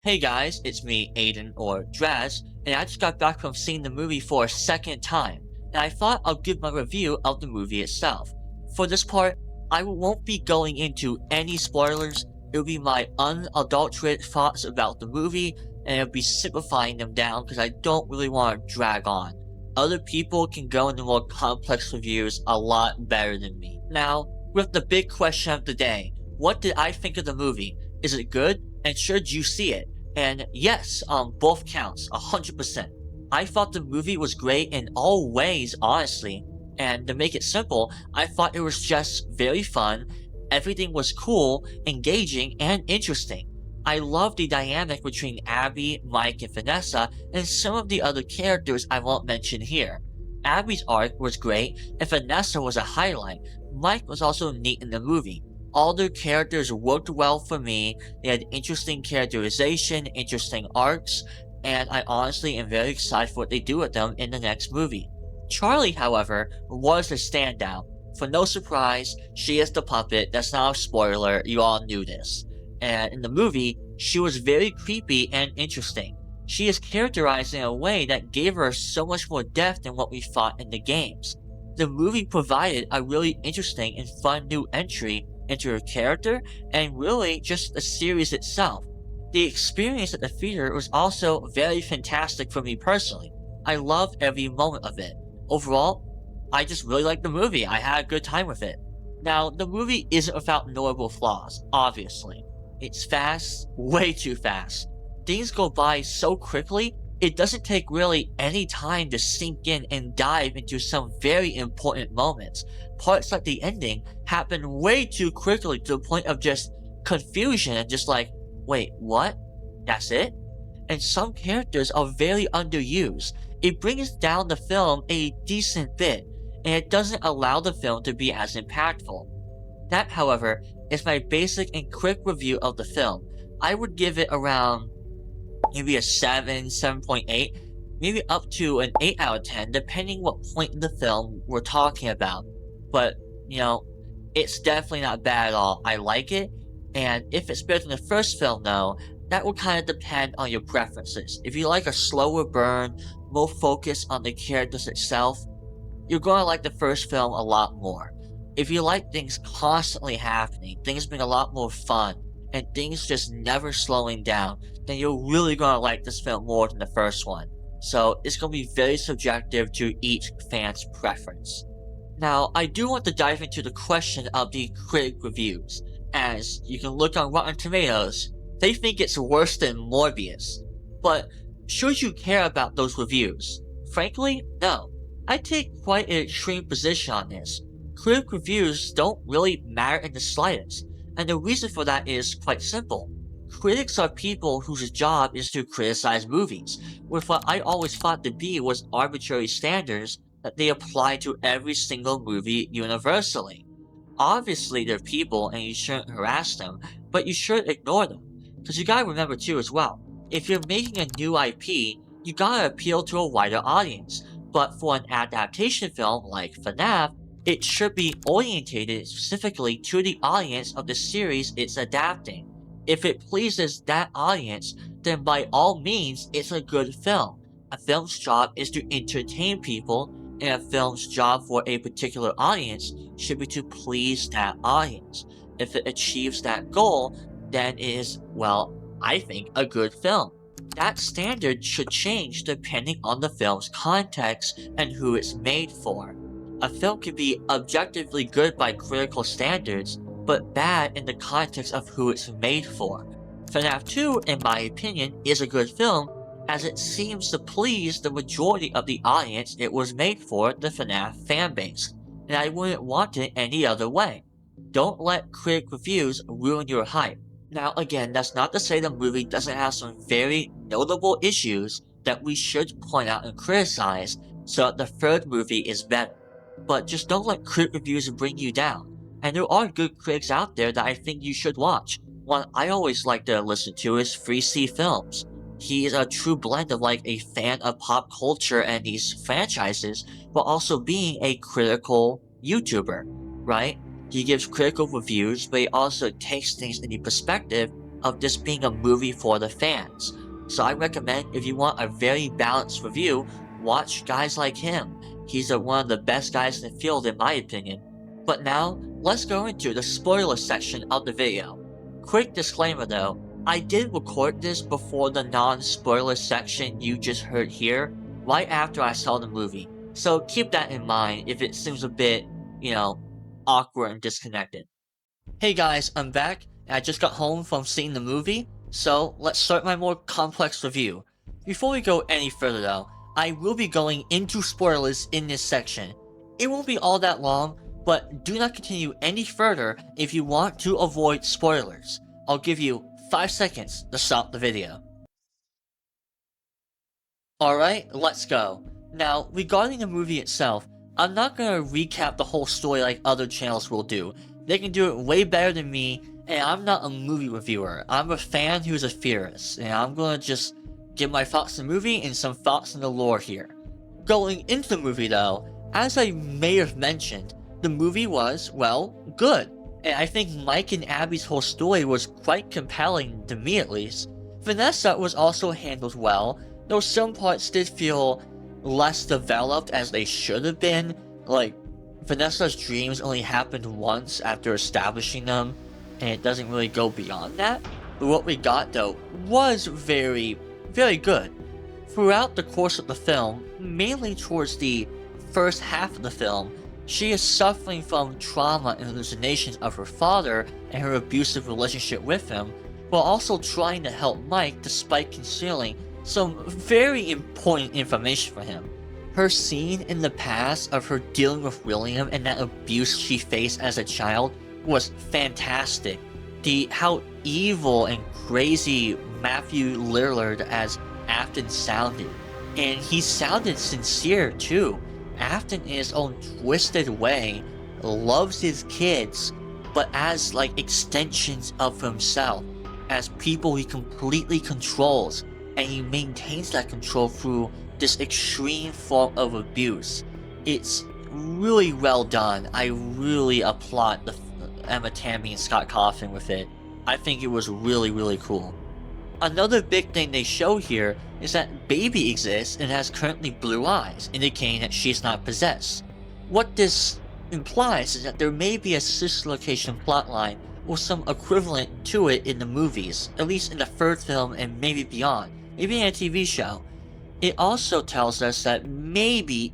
Hey guys, it's me, Aiden, or Draz, and I just got back from seeing the movie for a second time, and I thought I'll give my review of the movie itself. For this part, I won't be going into any spoilers, it'll be my unadulterated thoughts about the movie, and I'll be simplifying them down because I don't really want to drag on. Other people can go into more complex reviews a lot better than me. Now, with the big question of the day, what did I think of the movie? Is it good? And should you see it? And yes, on both counts, 100%. I thought the movie was great in all ways, honestly. And to make it simple, I thought it was just very fun, everything was cool, engaging, and interesting. I loved the dynamic between Abby, Mike, and Vanessa, and some of the other characters I won't mention here. Abby's arc was great, and Vanessa was a highlight. Mike was also neat in the movie. All their characters worked well for me, they had interesting characterization, interesting arcs, and I honestly am very excited for what they do with them in the next movie. Charlie, however, was a standout. For no surprise, she is the puppet, that's not a spoiler, you all knew this. And in the movie, she was very creepy and interesting. She is characterized in a way that gave her so much more depth than what we thought in the games. The movie provided a really interesting and fun new entry into her character, and really just the series itself. The experience at the theater was also very fantastic for me personally. I loved every moment of it. Overall, I just really liked the movie. I had a good time with it. Now, the movie isn't without notable flaws, obviously. It's fast, way too fast. Things go by so quickly, it doesn't take really any time to sink in and dive into some very important moments. Parts like the ending happen way too quickly to the point of just confusion and just like, wait, what? That's it? And some characters are very underused. It brings down the film a decent bit, and it doesn't allow the film to be as impactful. That, however, is my basic and quick review of the film. I would give it around maybe a 7, 7.8, maybe up to an 8 out of 10, depending what point in the film we're talking about. But, it's definitely not bad at all. I like it, and if it's better than the first film though, that will kind of depend on your preferences. If you like a slower burn, more focus on the characters itself, you're going to like the first film a lot more. If you like things constantly happening, things being a lot more fun, and things just never slowing down, then you're really going to like this film more than the first one. So it's going to be very subjective to each fan's preference. Now, I do want to dive into the question of the critic reviews, as you can look on Rotten Tomatoes, they think it's worse than Morbius. But should you care about those reviews? Frankly, no. I take quite an extreme position on this. Critic reviews don't really matter in the slightest. And the reason for that is quite simple. Critics are people whose job is to criticize movies, with what I always thought to be was arbitrary standards that they apply to every single movie universally. Obviously they're people and you shouldn't harass them, but you shouldn't ignore them. Because you gotta remember too as well, if you're making a new IP, you gotta appeal to a wider audience, but for an adaptation film like FNaF, it should be orientated specifically to the audience of the series it's adapting. If it pleases that audience, then by all means it's a good film. A film's job is to entertain people, and a film's job for a particular audience should be to please that audience. If it achieves that goal, then it is, well, I think, a good film. That standard should change depending on the film's context and who it's made for. A film can be objectively good by critical standards, but bad in the context of who it's made for. FNaF 2, in my opinion, is a good film, as it seems to please the majority of the audience it was made for, the FNaF fanbase, and I wouldn't want it any other way. Don't let critic reviews ruin your hype. Now again, that's not to say the movie doesn't have some very notable issues that we should point out and criticize so that the third movie is better. But just don't let critic reviews bring you down. And there are good critics out there that I think you should watch. One I always like to listen to is 3C Films. He is a true blend of like a fan of pop culture and these franchises, but also being a critical YouTuber, right? He gives critical reviews, but he also takes things into perspective of this being a movie for the fans. So I recommend, if you want a very balanced review, watch guys like him. He's one of the best guys in the field in my opinion. But now, let's go into the spoiler section of the video. Quick disclaimer though, I did record this before the non-spoiler section you just heard here, right after I saw the movie. So keep that in mind if it seems a bit, awkward and disconnected. Hey guys, I'm back, and I just got home from seeing the movie, so let's start my more complex review. Before we go any further though, I will be going into spoilers in this section. It won't be all that long, but do not continue any further if you want to avoid spoilers. I'll give you 5 seconds to stop the video. Alright, let's go. Now, regarding the movie itself, I'm not going to recap the whole story like other channels will do. They can do it way better than me, and I'm not a movie reviewer. I'm a fan who's a theorist, and I'm going to just give my thoughts on the movie and some thoughts on the lore here. Going into the movie though, as I may have mentioned, the movie was, well, good. And I think Mike and Abby's whole story was quite compelling, to me at least. Vanessa was also handled well, though some parts did feel less developed as they should have been. Like, Vanessa's dreams only happened once after establishing them, and it doesn't really go beyond that. But what we got though was very, very good. Throughout the course of the film, mainly towards the first half of the film, she is suffering from trauma and hallucinations of her father and her abusive relationship with him, while also trying to help Mike despite concealing some very important information for him. Her scene in the past of her dealing with William and that abuse she faced as a child was fantastic. How evil and crazy Matthew Lillard as Afton sounded. And he sounded sincere too. Afton, in his own twisted way, loves his kids, but as like extensions of himself, as people he completely controls, and he maintains that control through this extreme form of abuse. It's really well done. I really applaud Emma Tammy and Scott Cawthon with it. I think it was really, really cool. Another big thing they show here is that Baby exists and has currently blue eyes, indicating that she's not possessed. What this implies is that there may be a cislocation plotline or some equivalent to it in the movies, at least in the third film and maybe beyond, maybe in a TV show. It also tells us that maybe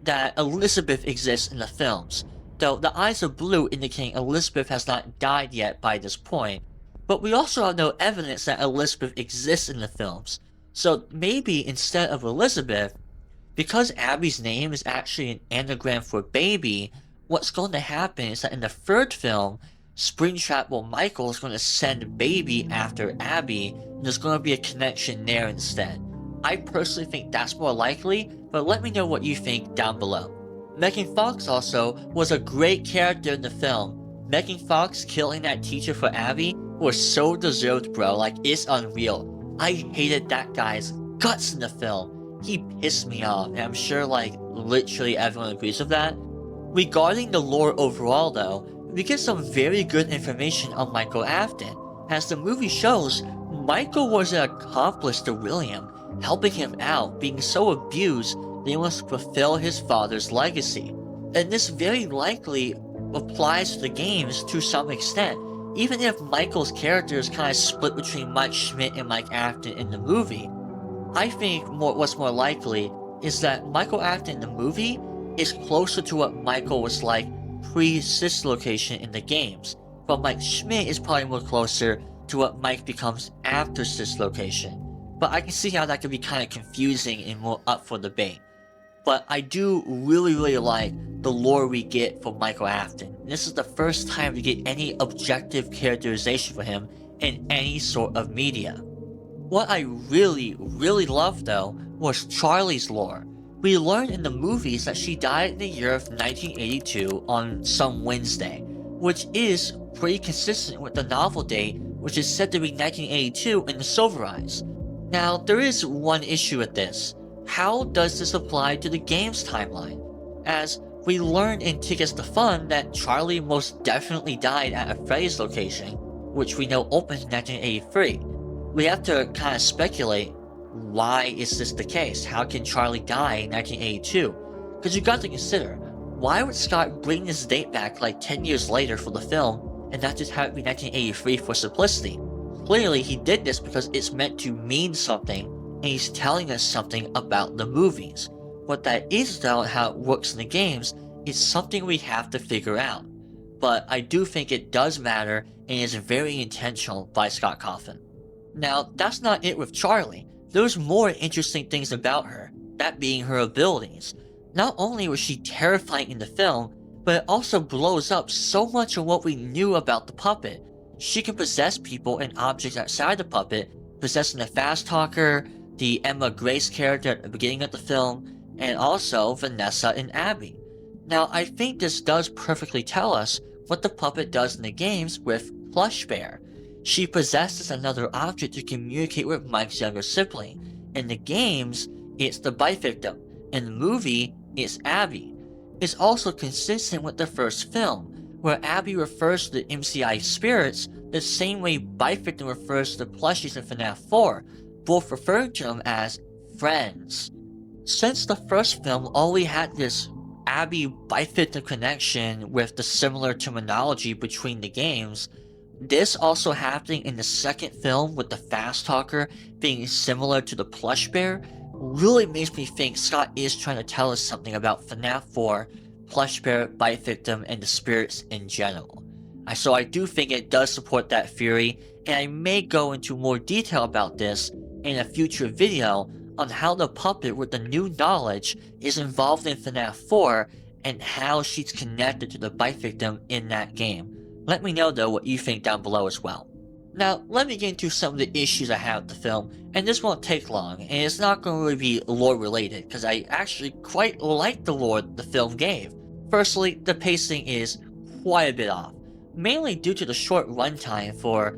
that Elizabeth exists in the films, though the eyes are blue indicating Elizabeth has not died yet by this point. But we also have no evidence that Elizabeth exists in the films, so maybe instead of Elizabeth, because Abby's name is actually an anagram for baby, what's going to happen is that in the third film, Springtrap Michael is going to send Baby after Abby, and there's going to be a connection there instead. I personally think that's more likely, but let me know what you think down below. Megan Fox also was a great character in the film. Megan Fox killing that teacher for Abby was so deserved, bro. Like, it's unreal. I hated that guy's guts in the film. He pissed me off, and I'm sure like literally everyone agrees with that. Regarding the lore overall though, we get some very good information on Michael Afton. As the movie shows, Michael was an accomplice to William, helping him out, being so abused that he wants to fulfill his father's legacy. And this very likely applies to the games to some extent, even if Michael's character is kind of split between Mike Schmidt and Mike Afton in the movie. I think what's more likely is that Michael Afton in the movie is closer to what Michael was like pre-cislocation in the games, but Mike Schmidt is probably more closer to what Mike becomes after cislocation. But I can see how that could be kind of confusing and more up for debate. But I do really like the lore we get for Michael Afton. This is the first time we get any objective characterization for him in any sort of media. What I really loved though was Charlie's lore. We learned in the movies that she died in the year of 1982 on some Wednesday, which is pretty consistent with the novel date, which is said to be 1982 in the Silver Eyes. Now, there is one issue with this. How does this apply to the game's timeline? As we learned in Tickets to Fun that Charlie most definitely died at a Freddy's location, which we know opens in 1983. We have to kind of speculate, why is this the case? How can Charlie die in 1982? Because you got to consider, why would Scott bring this date back like 10 years later for the film and not just have it be 1983 for simplicity? Clearly he did this because it's meant to mean something and he's telling us something about the movies. What that is though and how it works in the games is something we have to figure out. But I do think it does matter and is very intentional by Scott Cawthon. Now, that's not it with Charlie. There's more interesting things about her, that being her abilities. Not only was she terrifying in the film, but it also blows up so much of what we knew about the puppet. She can possess people and objects outside the puppet, possessing the Fast Talker, the Emma Grace character at the beginning of the film, and also Vanessa and Abby. Now, I think this does perfectly tell us what the puppet does in the games with Plush Bear. She possesses another object to communicate with Mike's younger sibling. In the games, it's the bite victim. In the movie, it's Abby. It's also consistent with the first film, where Abby refers to the MCI spirits the same way Bite Victim refers to the plushies in FNaFLore, both referring to them as friends. Since the first film only had this Abby Bite Victim connection with the similar terminology between the games, this also happening in the second film with the Fast Talker being similar to the Plush Bear really makes me think Scott is trying to tell us something about FNaF 4, Plush Bear, Bite Victim, and the spirits in general. So I do think it does support that theory, and I may go into more detail about this in a future video on how the puppet with the new knowledge is involved in FNaF 4 and how she's connected to the Bite Victim in that game. Let me know though what you think down below as well. Now, let me get into some of the issues I have with the film, and this won't take long, and it's not going to really be lore related, because I actually quite like the lore the film gave. Firstly, the pacing is quite a bit off, mainly due to the short runtime for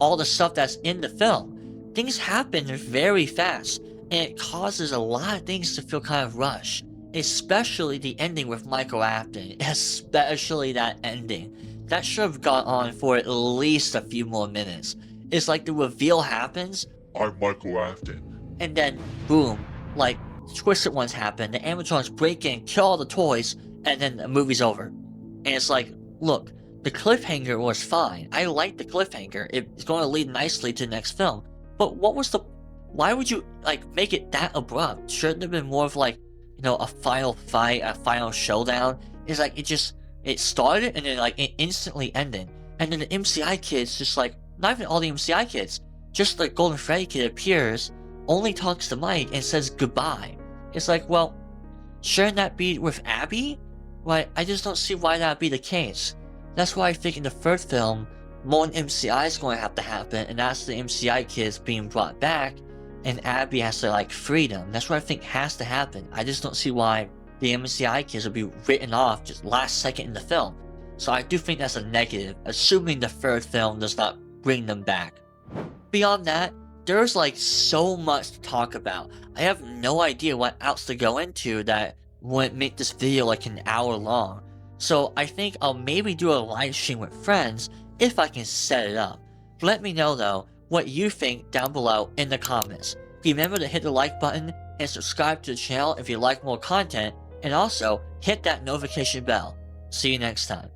all the stuff that's in the film. Things happen very fast, and it causes a lot of things to feel kind of rushed, especially the ending with Michael Afton, especially that ending. That should have gone on for at least a few more minutes. It's like the reveal happens, I'm Michael Afton, and then boom, like twisted ones happen, the Amazons break in, kill all the toys, and then the movie's over. And it's like, look, the cliffhanger was fine. I like the cliffhanger. It's going to lead nicely to the next film. But why would you like make it that abrupt? Shouldn't it have been more of like, you know, a final fight, a final showdown? It's like it started and then like it instantly ended. And then the MCI kids just like, not even all the MCI kids, just the Golden Freddy kid appears, only talks to Mike and says goodbye. It's like, well, shouldn't that be with Abby? Right, I just don't see why that would be the case. That's why I think in the third film, more MCI is going to have to happen, and that's the MCI kids being brought back, and Abby has to like free them. That's what I think has to happen. I just don't see why the MCI kids will be written off just last second in the film. So I do think that's a negative, assuming the third film does not bring them back. Beyond that, there's like so much to talk about. I have no idea what else to go into that wouldn't make this video like an hour long. So I think I'll maybe do a live stream with friends if I can set it up. Let me know though what you think down below in the comments. Remember to hit the like button and subscribe to the channel if you like more content, and also hit that notification bell. See you next time.